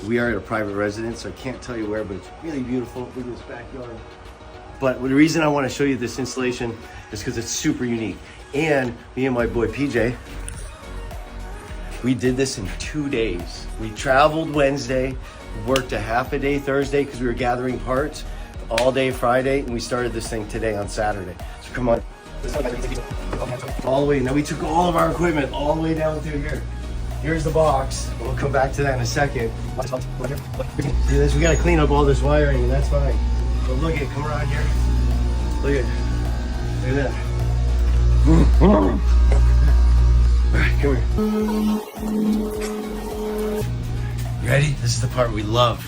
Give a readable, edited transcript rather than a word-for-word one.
We are at a private residence, so I can't tell you where, but it's really beautiful. Look at this backyard. But the reason I want to show you this installation is because it's super unique. And me and my boy PJ, we did this in 2 days. We traveled Wednesday, worked a half a day Thursday because we were gathering parts, all day Friday, and we started this thing today on Saturday. So come on. All the way, now we took all of our equipment all the way down through here. Here's the box. We'll come back to that in a second. See this? We gotta clean up all this wiring, and that's fine. But look at, come around here. Look at that. All right, come here. You ready? This is the part we love.